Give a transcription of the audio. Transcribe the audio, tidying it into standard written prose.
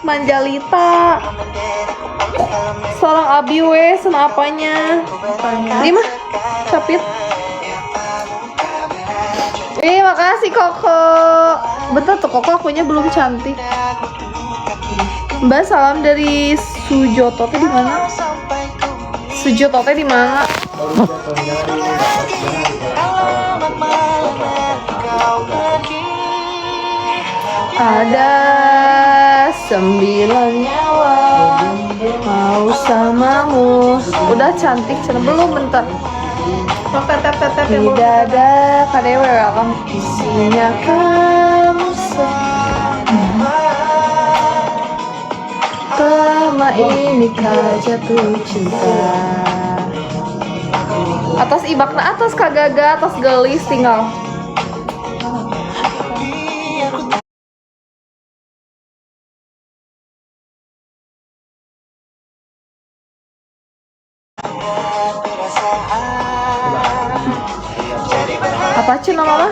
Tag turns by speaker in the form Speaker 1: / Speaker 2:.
Speaker 1: Manjalita. Seorang abi we senapanya. Ini mah capit. Makasih Koko. Bentar tuh Koko akunya belum cantik. Mbak salam dari Sujoto teh di mana? Sujoto teh di mana? Ada 9 nyawa mau samamu. Udah cantik cina belum bentar. Tidak ada KDW welcome. Isinya kamu selama ini kau jatuh cinta. Atas ibakna atas kagaga atas gelis tinggal. Apa cina mama?